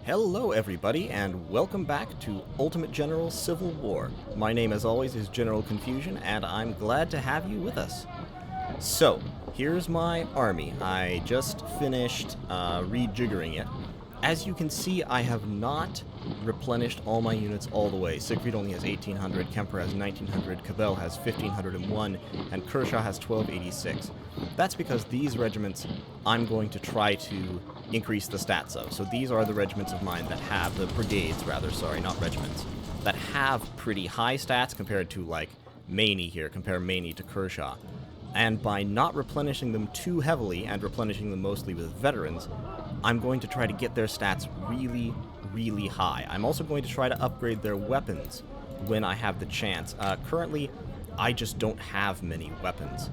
Hello everybody, and welcome back to Ultimate General Civil War. My name, as always, is General Confusion, and I'm glad to have you with us. So, here's my army. I just finished rejiggering it. As you can see, I have not replenished all my units all the way. Siegfried only has 1,800, Kemper has 1,900, Cabell has 1,501, and Kershaw has 1,286. That's because these regiments I'm going to try to increase the stats of. So these are the regiments of mine that have, the brigades rather, sorry, not regiments, that have pretty high stats compared to, like, Maney here. Compare Maney to Kershaw. And by not replenishing them too heavily and replenishing them mostly with veterans, I'm going to try to get their stats really, really high. I'm also going to try to upgrade their weapons when I have the chance. Currently, I just don't have many weapons.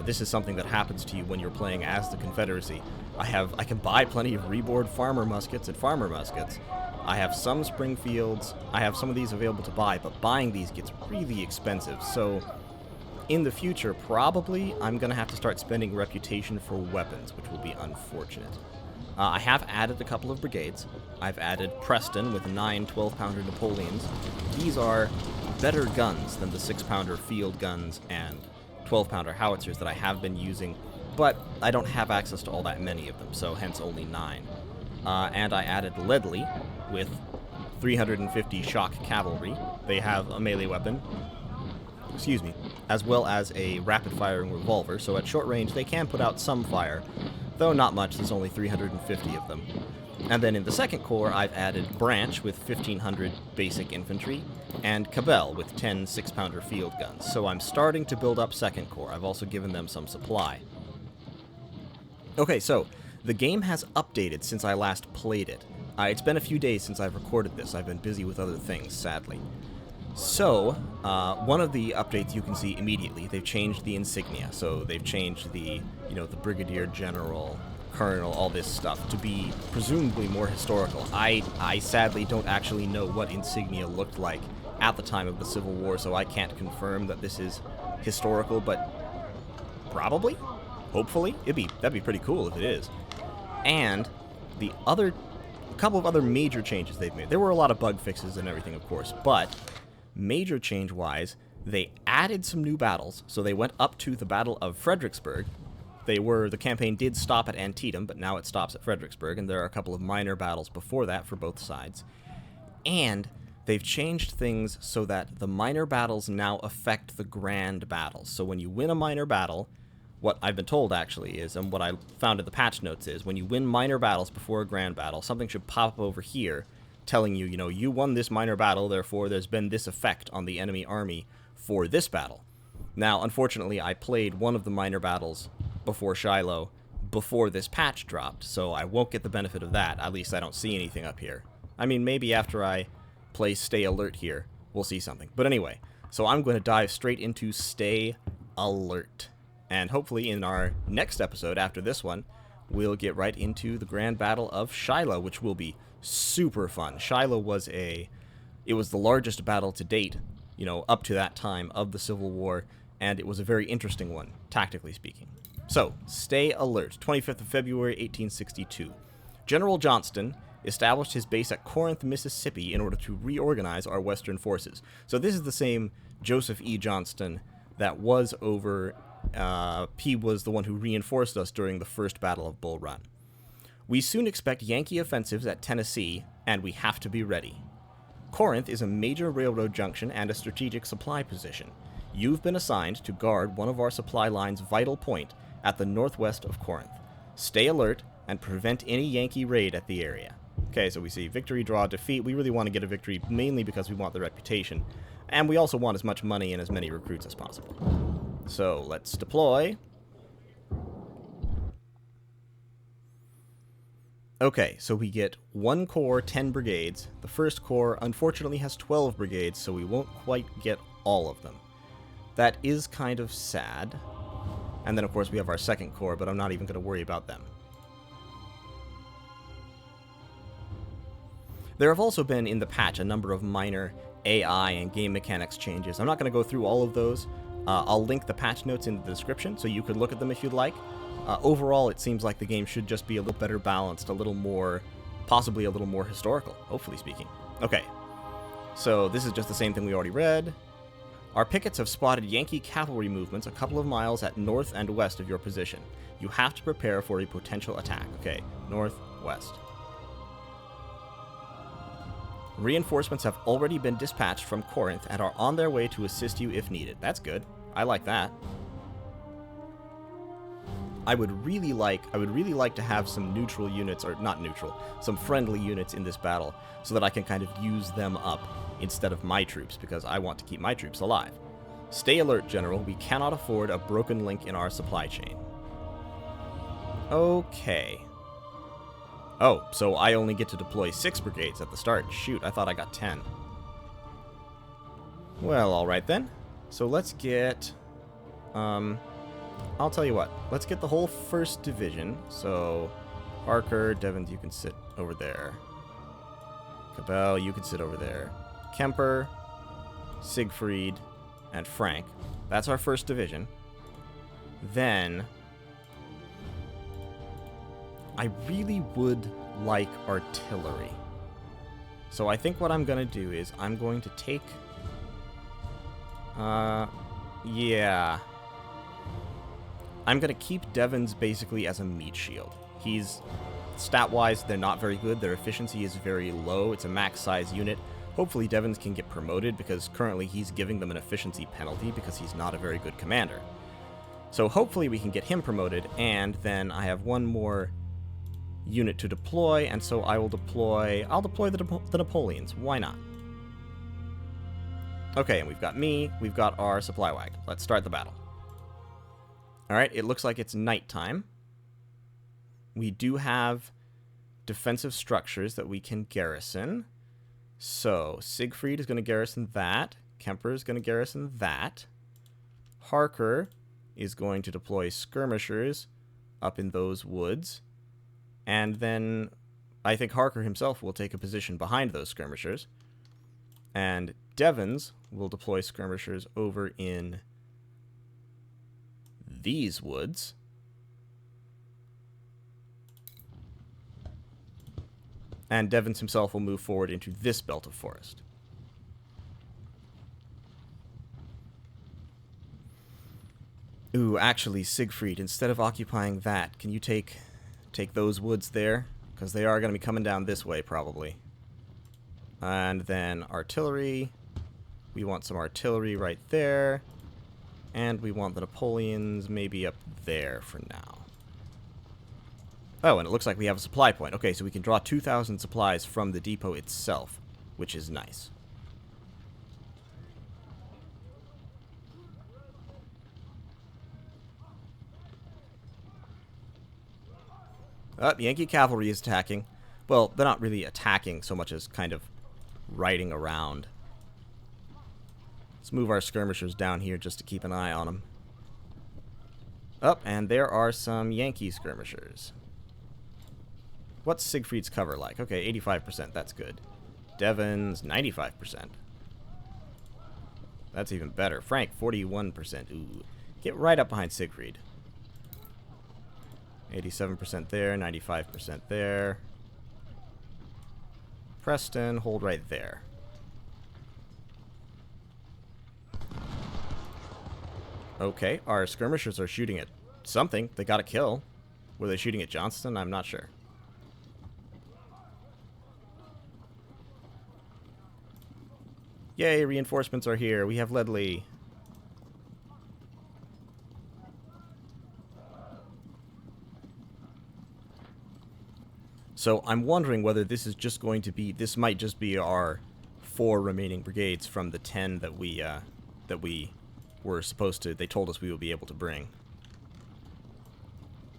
This is something that happens to you when you're playing as the Confederacy. I can buy plenty of reboard farmer muskets and farmer muskets. I have some Springfields. I have some of these available to buy, but buying these gets really expensive. So in the future, probably, I'm going to have to start spending reputation for weapons, which will be unfortunate. I have added a couple of brigades. I've added Preston with 9 12-pounder Napoleons. These are better guns than the 6-pounder field guns and 12-pounder howitzers that I have been using, but I don't have access to all that many of them, so hence only 9. And I added Ledley with 350 shock cavalry. They have a melee weapon, as well as a rapid-firing revolver, so at short range they can put out some fire, though not much. There's only 350 of them. And then in the second corps, I've added Branch with 1,500 basic infantry, and Cabell with 10 6-pounder field guns. So I'm starting to build up second corps. I've also given them some supply. Okay, so the game has updated since I last played it. It's been a few days since I've recorded this. I've been busy with other things, sadly. So, one of the updates you can see immediately, they've changed the insignia. So they've changed the, the Brigadier General, Colonel, all this stuff to be presumably more historical. I sadly don't actually know what insignia looked like at the time of the Civil War, so I can't confirm that this is historical, but probably, hopefully, that'd be pretty cool if it is. And a couple of other major changes they've made. There were a lot of bug fixes and everything, of course, but major change-wise, they added some new battles. So they went up to the Battle of Fredericksburg. The campaign did stop at Antietam, but now it stops at Fredericksburg, and there are a couple of minor battles before that for both sides. And they've changed things so that the minor battles now affect the grand battles. So when you win a minor battle, what I've been told actually is, and what I found in the patch notes is, when you win minor battles before a grand battle, something should pop up over here telling you, you won this minor battle, therefore there's been this effect on the enemy army for this battle. Now, unfortunately, I played one of the minor battles before Shiloh before this patch dropped, so I won't get the benefit of that. At least I don't see anything up here. I mean, maybe after I play Stay Alert here, we'll see something. But anyway, so I'm going to dive straight into Stay Alert. And hopefully in our next episode after this one, we'll get right into the Grand Battle of Shiloh, which will be super fun. Shiloh was the largest battle to date, up to that time of the Civil War, and it was a very interesting one, tactically speaking. So, Stay Alert, 25th of February, 1862. General Johnston established his base at Corinth, Mississippi in order to reorganize our western forces. So this is the same Joseph E. Johnston that was over, he was the one who reinforced us during the First Battle of Bull Run. We soon expect Yankee offensives at Tennessee, and we have to be ready. Corinth is a major railroad junction and a strategic supply position. You've been assigned to guard one of our supply line's vital point at the northwest of Corinth. Stay alert and prevent any Yankee raid at the area. Okay, so we see victory, draw, defeat. We really want to get a victory mainly because we want the reputation, and we also want as much money and as many recruits as possible. So let's deploy. Okay, so we get 1 corps, 10 brigades. The first corps unfortunately has 12 brigades, so we won't quite get all of them. That is kind of sad. And then, of course, we have our second corps, but I'm not even going to worry about them. There have also been, in the patch, a number of minor AI and game mechanics changes. I'm not going to go through all of those. I'll link the patch notes in the description, so you could look at them if you'd like. Overall, it seems like the game should just be a little better balanced, a little more possibly a little more historical, hopefully speaking. Okay, so this is just the same thing we already read. Our pickets have spotted Yankee cavalry movements a couple of miles at north and west of your position. You have to prepare for a potential attack. Okay, north, west. Reinforcements have already been dispatched from Corinth and are on their way to assist you if needed. That's good. I like that. I would really like to have some neutral units, or not neutral, some friendly units in this battle, so that I can kind of use them up instead of my troops, because I want to keep my troops alive. Stay alert, General. We cannot afford a broken link in our supply chain. Okay. Oh, so I only get to deploy 6 brigades at the start. Shoot, I thought I got 10. Well, alright then. So let's get... I'll tell you what. Let's get the whole 1st Division. So, Parker, Devens, you can sit over there. Cabell, you can sit over there. Kemper, Siegfried, and Frank. That's our 1st Division. Then... I really would like artillery. So I think what I'm going to do is I'm going to take... yeah. I'm going to keep Devens basically as a meat shield. He's... Stat-wise, they're not very good. Their efficiency is very low. It's a max-size unit. Hopefully Devens can get promoted, because currently he's giving them an efficiency penalty because he's not a very good commander. So hopefully we can get him promoted, and then I have one more unit to deploy, and so I'll deploy the Napoleons. Why not? Okay, and we've got me, we've got our supply wagon. Let's start the battle. Alright, it looks like it's nighttime. We do have defensive structures that we can garrison. So, Siegfried is going to garrison that. Kemper is going to garrison that. Harker is going to deploy skirmishers up in those woods. And then I think Harker himself will take a position behind those skirmishers. And Devens will deploy skirmishers over in these woods. And Devens himself will move forward into this belt of forest. Ooh, actually, Siegfried, instead of occupying that, can you take those woods there? Because they are going to be coming down this way, probably. And then artillery. We want some artillery right there. And we want the Napoleons maybe up there for now. Oh, and it looks like we have a supply point. Okay, so we can draw 2,000 supplies from the depot itself, which is nice. Yankee cavalry is attacking. Well, they're not really attacking so much as kind of riding around. Let's move our skirmishers down here just to keep an eye on them. And there are some Yankee skirmishers. What's Siegfried's cover like? Okay, 85%. That's good. Devens, 95%. That's even better. Frank, 41%. Ooh. Get right up behind Siegfried. 87% there, 95% there. Preston, hold right there. Okay, our skirmishers are shooting at something. They got a kill. Were they shooting at Johnston? I'm not sure. Yay, reinforcements are here. We have Ledley. So I'm wondering whether this is just going to be... This might just be our 4 remaining brigades from the 10 that we were supposed to... They told us we would be able to bring.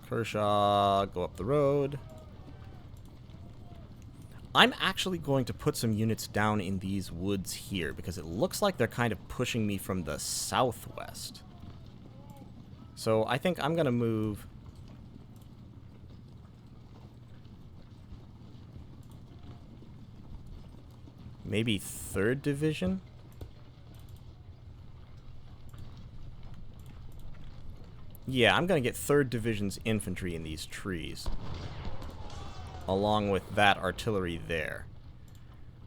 Kershaw, go up the road. I'm actually going to put some units down in these woods here, because it looks like they're kind of pushing me from the southwest. So I think I'm going to move... maybe 3rd Division? Yeah, I'm going to get 3rd Division's infantry in these trees. along with that artillery there.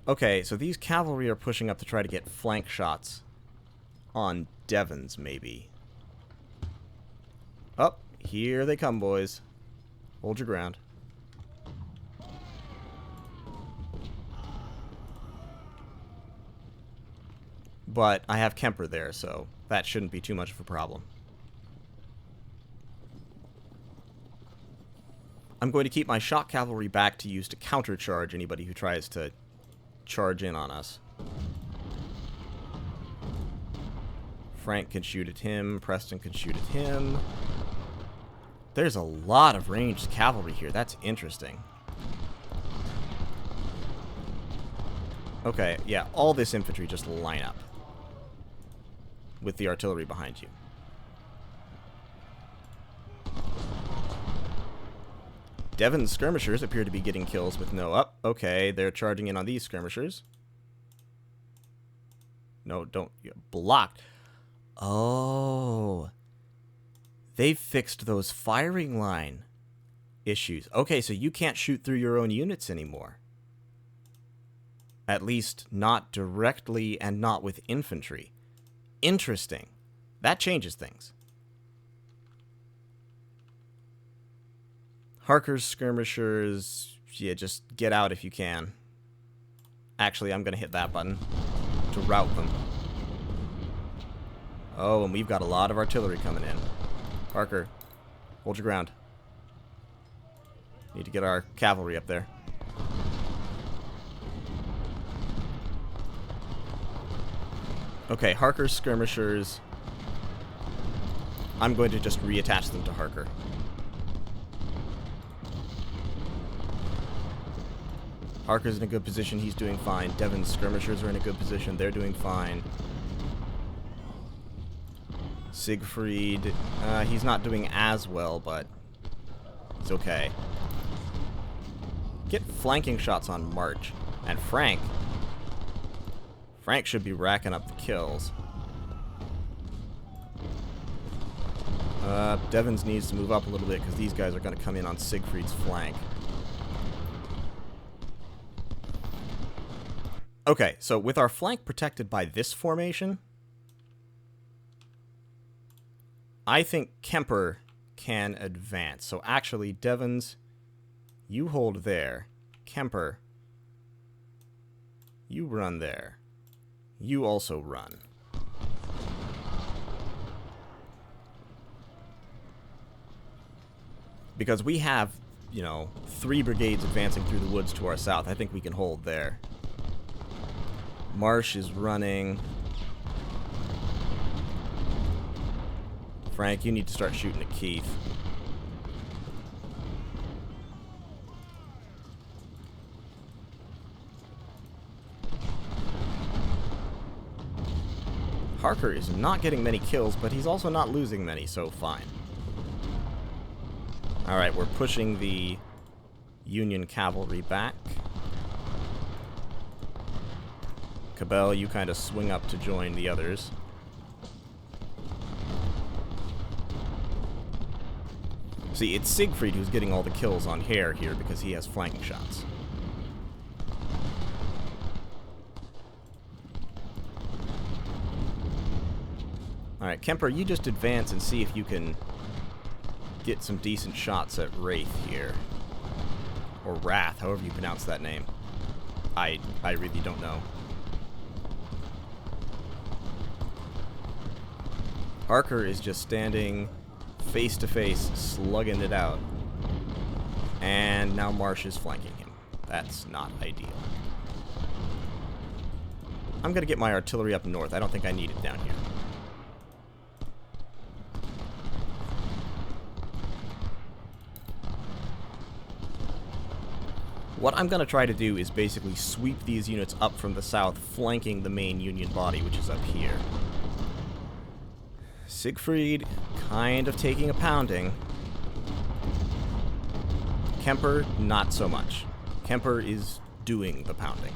Okay, so these cavalry are pushing up to try to get flank shots on Devons, maybe. Oh, here they come, boys. Hold your ground. But I have Kemper there, so that shouldn't be too much of a problem. I'm going to keep my shock cavalry back to use to countercharge anybody who tries to charge in on us. Frank can shoot at him. Preston can shoot at him. There's a lot of ranged cavalry here. That's interesting. Okay, yeah, all this infantry just line up with the artillery behind you. Devon's skirmishers appear to be getting kills with no up. Okay, they're charging in on these skirmishers. No, don't. Blocked. Oh. They've fixed those firing line issues. Okay, so you can't shoot through your own units anymore. At least not directly and not with infantry. Interesting. That changes things. Harker's skirmishers, yeah, just get out if you can. Actually, I'm going to hit that button to rout them. Oh, and we've got a lot of artillery coming in. Harker, hold your ground. Need to get our cavalry up there. Okay, Harker's skirmishers. I'm going to just reattach them to Harker. Harker's in a good position. He's doing fine. Devon's skirmishers are in a good position. They're doing fine. Siegfried, he's not doing as well, but it's okay. Get flanking shots on March. And Frank. Frank should be racking up the kills. Devons needs to move up a little bit because these guys are going to come in on Siegfried's flank. Okay, so with our flank protected by this formation, I think Kemper can advance. So actually, Devons, you hold there. Kemper, you run there. You also run. Because we have, you know, 3 brigades advancing through the woods to our south. I think we can hold there. Marsh is running. Frank, you need to start shooting at Keith. Harker is not getting many kills, but he's also not losing many, so fine. Alright, we're pushing the Union cavalry back. Cabell, you kind of swing up to join the others. See, it's Siegfried who's getting all the kills on Hare here because he has flanking shots. Alright, Kemper, you just advance and see if you can get some decent shots at Wraith here. Or Wrath, however you pronounce that name. I really don't know. Harker is just standing face to face, slugging it out. And now Marsh is flanking him. That's not ideal. I'm going to get my artillery up north. I don't think I need it down here. What I'm going to try to do is basically sweep these units up from the south, flanking the main Union body, which is up here. Siegfried kind of taking a pounding. Kemper, not so much. Kemper is doing the pounding.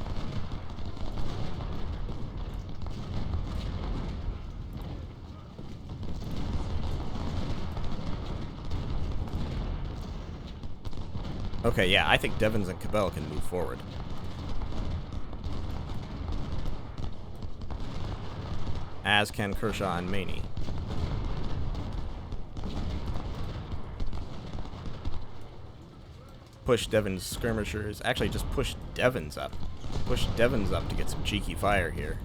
Okay, yeah, I think Devons and Cabell can move forward. As can Kershaw and Maney. Push Devon's skirmishers. Actually, just push Devon's up. Push Devon's up to get some cheeky fire here.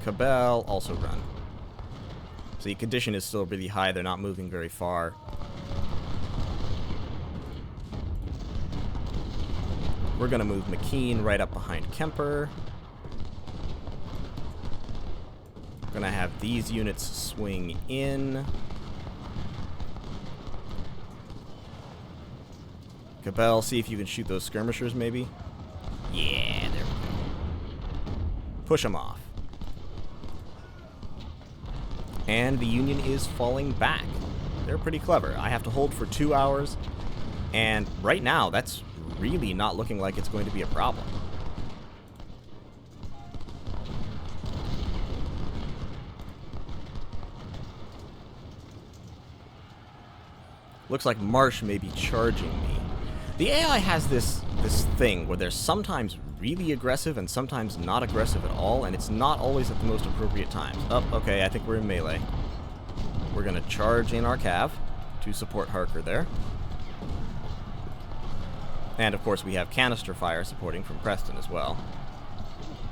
Cabell, also run. See, condition is still really high. They're not moving very far. We're going to move McKean right up behind Kemper. Going to have these units swing in. Cabell, see if you can shoot those skirmishers, maybe. Yeah, there we go. Push them off. And the Union is falling back. They're pretty clever. I have to hold for 2 hours, and right now, that's really not looking like it's going to be a problem. Looks like Marsh may be charging me. The AI has this thing where they're sometimes really aggressive and sometimes not aggressive at all, and it's not always at the most appropriate times. Oh, okay, I think we're in melee. We're going to charge in our cav to support Harker there. And, of course, we have canister fire supporting from Preston as well.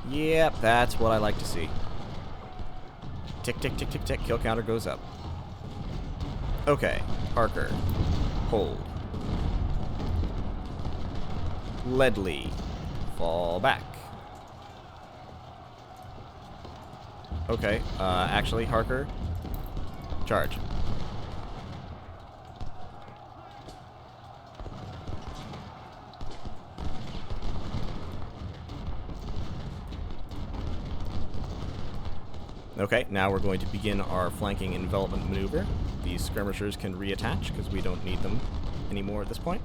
Yep, that's what I like to see. Tick, tick, tick, tick, tick. Kill counter goes up. Okay, Harker. Hold. Ledley. Fall back. Okay, actually, Harker. Charge. Okay, now we're going to begin our flanking envelopment maneuver. These skirmishers can reattach because we don't need them anymore at this point.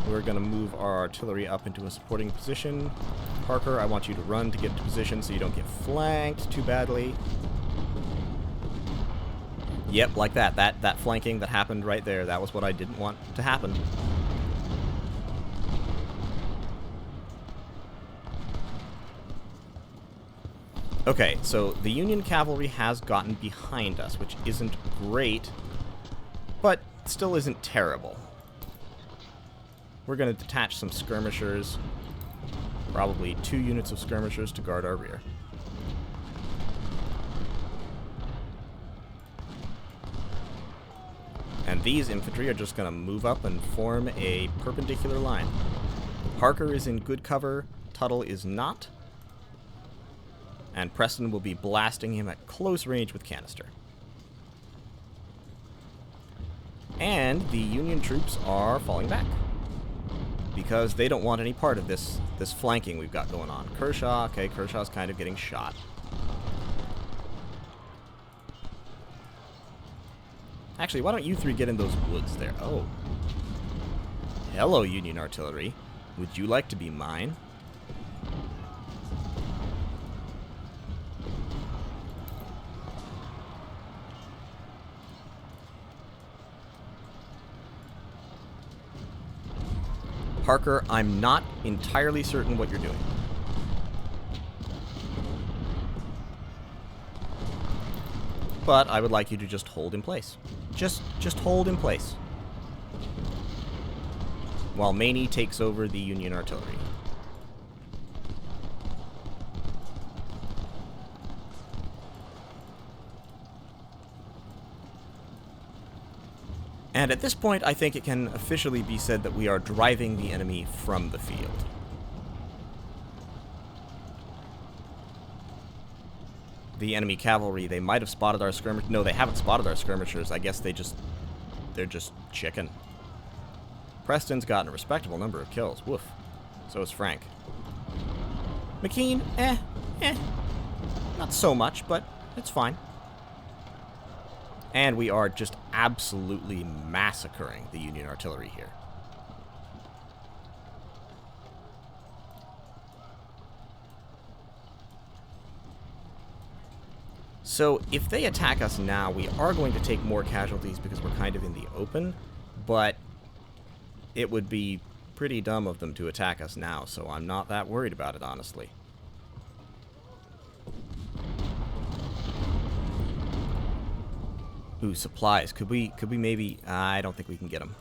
We're going to move our artillery up into a supporting position. Parker, I want you to run to get to position so you don't get flanked too badly. Yep, like that. That flanking that happened right there, that was what I didn't want to happen. Okay, so the Union cavalry has gotten behind us, which isn't great, but still isn't terrible. We're going to detach some skirmishers, probably 2 units of skirmishers to guard our rear. And these infantry are just going to move up and form a perpendicular line. Parker is in good cover, Tuttle is not, and Preston will be blasting him at close range with canister. And the Union troops are falling back, because they don't want any part of this flanking we've got going on. Kershaw, okay, Kershaw's kind of getting shot. Actually, why don't you 3 get in those woods there? Oh. Hello, Union artillery. Would you like to be mine? Parker, I'm not entirely certain what you're doing. But I would like you to just hold in place. Just hold in place. While Maney takes over the Union artillery. And at this point, I think it can officially be said that we are driving the enemy from the field. The enemy cavalry, they might have spotted our skirmish. No, they haven't spotted our skirmishers. I guess they're just chicken. Preston's gotten a respectable number of kills. Woof. So is Frank. McKean, not so much, but it's fine. And we are just absolutely massacring the Union artillery here. So if they attack us now, we are going to take more casualties because we're kind of in the open, but it would be pretty dumb of them to attack us now, so I'm not that worried about it, honestly. Ooh, supplies. Could we maybe... I don't think we can get them.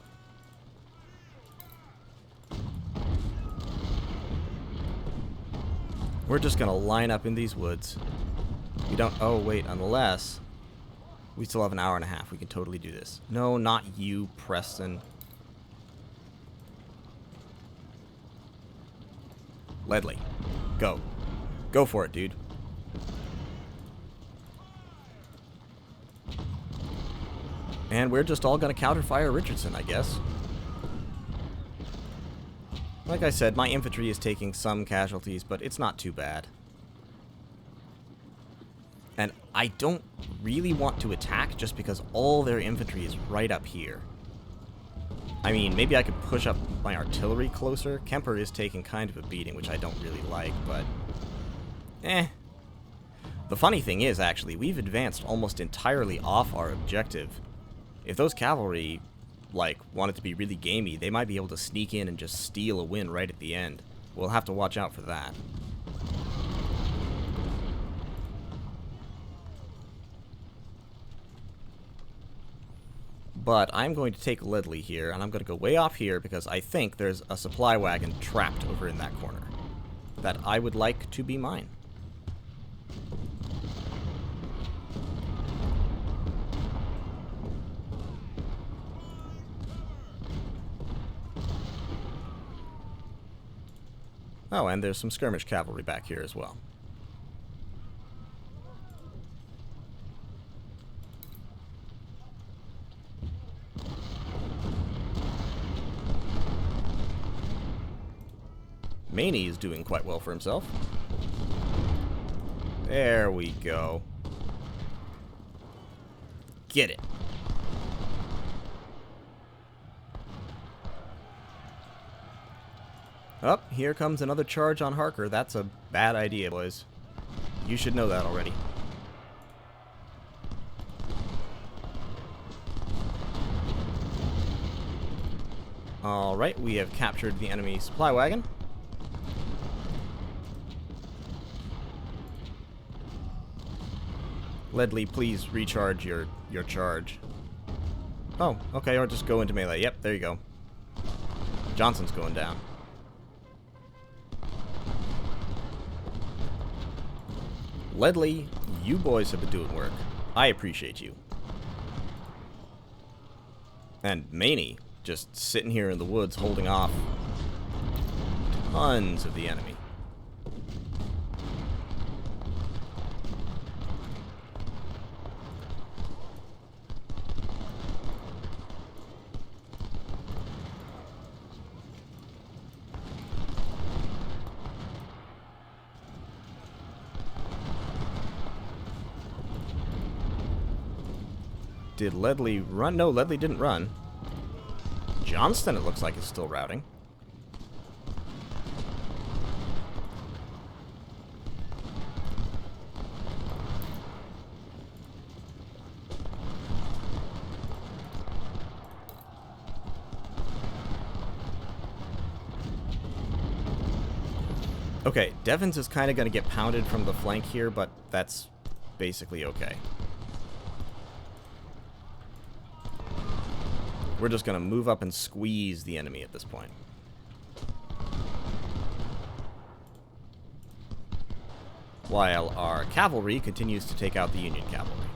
We're just gonna line up in these woods. We don't... Oh, wait, unless... We still have an hour and a half. We can totally do this. No, not you, Preston. Ledley. Go. Go for it, dude. And we're just all gonna counterfire Richardson, I guess. Like I said, my infantry is taking some casualties, but it's not too bad. And I don't really want to attack just because all their infantry is right up here. I mean, maybe I could push up my artillery closer. Kemper is taking kind of a beating, which I don't really like, but... The funny thing is, actually, we've advanced almost entirely off our objective. If those cavalry, like, wanted to be really gamey, they might be able to sneak in and just steal a win right at the end. We'll have to watch out for that. But I'm going to take Ledley here, and I'm going to go way off here because I think there's a supply wagon trapped over in that corner that I would like to be mine. Oh, and there's some skirmish cavalry back here as well. Maney is doing quite well for himself. There we go. Get it. Oh, here comes another charge on Harker. That's a bad idea, boys. You should know that already. Alright, we have captured the enemy supply wagon. Ledley, please recharge your charge. Oh, okay, or just go into melee. Yep, there you go. Johnson's going down. Ledley, you boys have been doing work. I appreciate you. And Maney, just sitting here in the woods holding off tons of the enemy. Did Ledley run? No, Ledley didn't run. Johnston, it looks like, is still routing. Okay, Devons is kind of going to get pounded from the flank here, but that's basically okay. We're just going to move up and squeeze the enemy at this point. While our cavalry continues to take out the Union cavalry.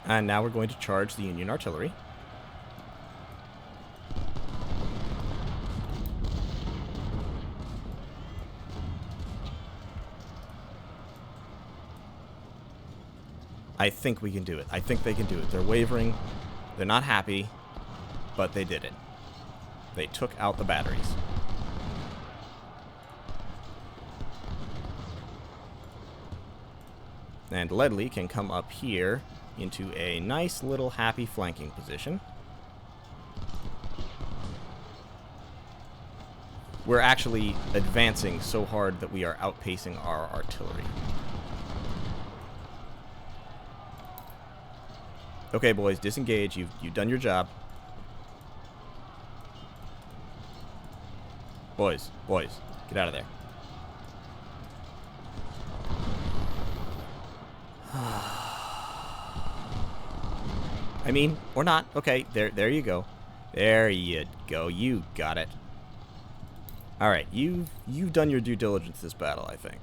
And now we're going to charge the Union artillery. I think we can do it. I think they can do it. They're wavering. They're not happy, but they did it. They took out the batteries. And Ledley can come up here into a nice little happy flanking position. We're actually advancing so hard that we are outpacing our artillery. Okay, boys, disengage. You've done your job. Boys, get out of there. I mean, or not. Okay, there you go. There you go. You got it. All right, you've done your due diligence this battle, I think.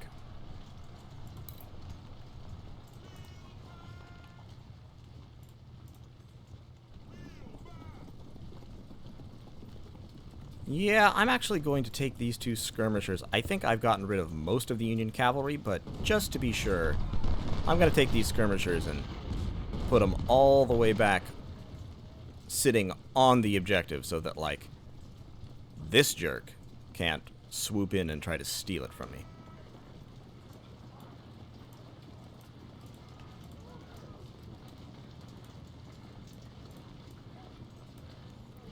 Yeah, I'm actually going to take these two skirmishers. I think I've gotten rid of most of the Union cavalry, but just to be sure, I'm going to take these skirmishers and put them all the way back, sitting on the objective, so that, like, this jerk can't swoop in and try to steal it from me.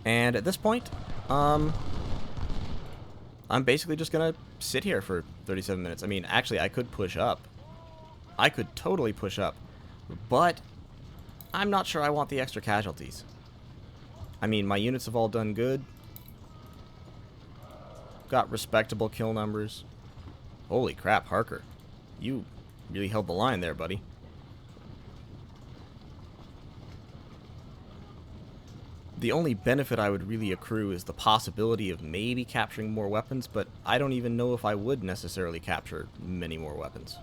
And at this point, I'm basically just gonna sit here for 37 minutes. I mean, actually, I could push up. I could totally push up. But I'm not sure I want the extra casualties. I mean, my units have all done good. Got respectable kill numbers. Holy crap, Harker. You really held the line there, buddy. The only benefit I would really accrue is the possibility of maybe capturing more weapons, but I don't even know if I would necessarily capture many more weapons.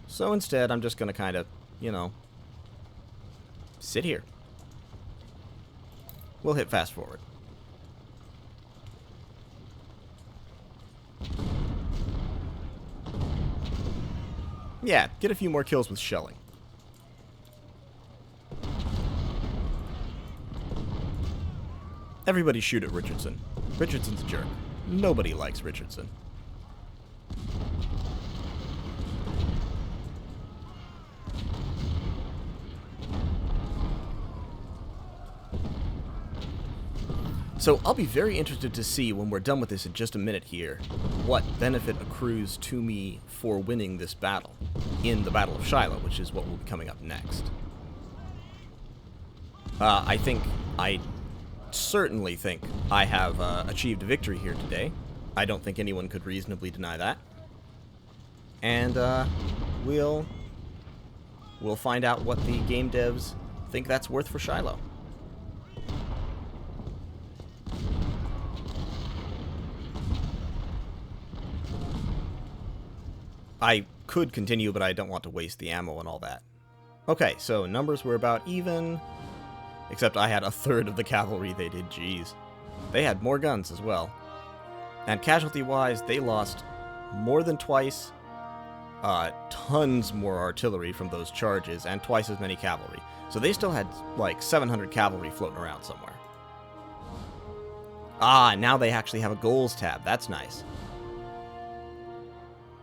So instead, I'm just going to kind of, you know, sit here. We'll hit fast forward. Yeah, get a few more kills with shelling. Everybody shoot at Richardson. Richardson's a jerk. Nobody likes Richardson. So I'll be very interested to see when we're done with this in just a minute here, what benefit accrues to me for winning this battle in the Battle of Shiloh, which is what will be coming up next. I certainly think I have achieved a victory here today. I don't think anyone could reasonably deny that. And we'll find out what the game devs think that's worth for Shiloh. I could continue, but I don't want to waste the ammo and all that. Okay, so numbers were about even, except I had a third of the cavalry they did, jeez. They had more guns as well. And casualty-wise, they lost more than twice, tons more artillery from those charges, and twice as many cavalry. So they still had, like, 700 cavalry floating around somewhere. Ah, now they actually have a goals tab. That's nice.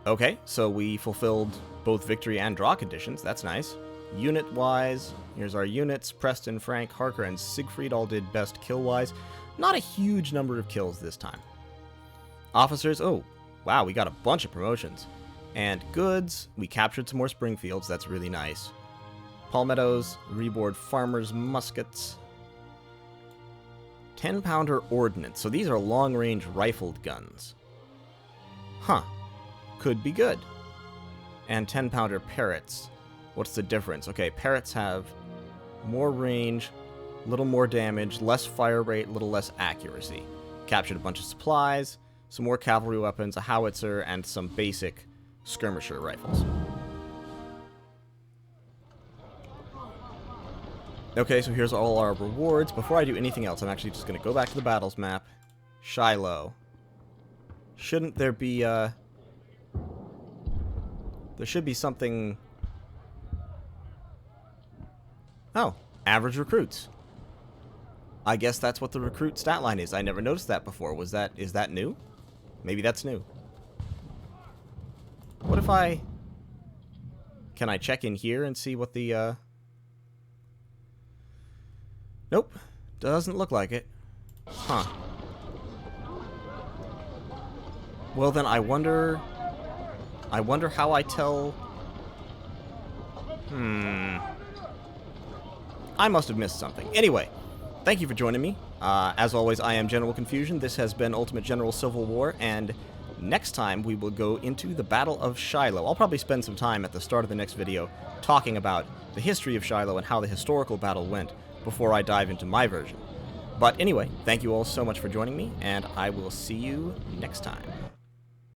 Okay, so we fulfilled both victory and draw conditions. That's nice. Unit-wise, here's our units. Preston, Frank, Harker, and Siegfried all did best kill-wise. Not a huge number of kills this time. Officers, oh, wow, we got a bunch of promotions. And goods, we captured some more Springfields. That's really nice. Palmettos, reboard farmers' muskets. 10-pounder ordnance. So these are long-range rifled guns. Huh. Could be good. And 10-pounder parrots. What's the difference? Okay, parrots have more range, little more damage, less fire rate, little less accuracy. Captured a bunch of supplies, some more cavalry weapons, a howitzer, and some basic skirmisher rifles. Okay, so here's all our rewards. Before I do anything else, I'm actually just going to go back to the battles map. Shiloh. Shouldn't there be, there should be something... Oh, average recruits. I guess that's what the recruit stat line is. I never noticed that before. Is that new? Maybe that's new. What if I... Can I check in here and see what the, Nope. Doesn't look like it. Huh. Well, then I wonder how I tell... I must have missed something. Anyway, thank you for joining me. As always, I am General Confusion. This has been Ultimate General Civil War, and next time we will go into the Battle of Shiloh. I'll probably spend some time at the start of the next video talking about the history of Shiloh and how the historical battle went before I dive into my version. But anyway, thank you all so much for joining me, and I will see you next time.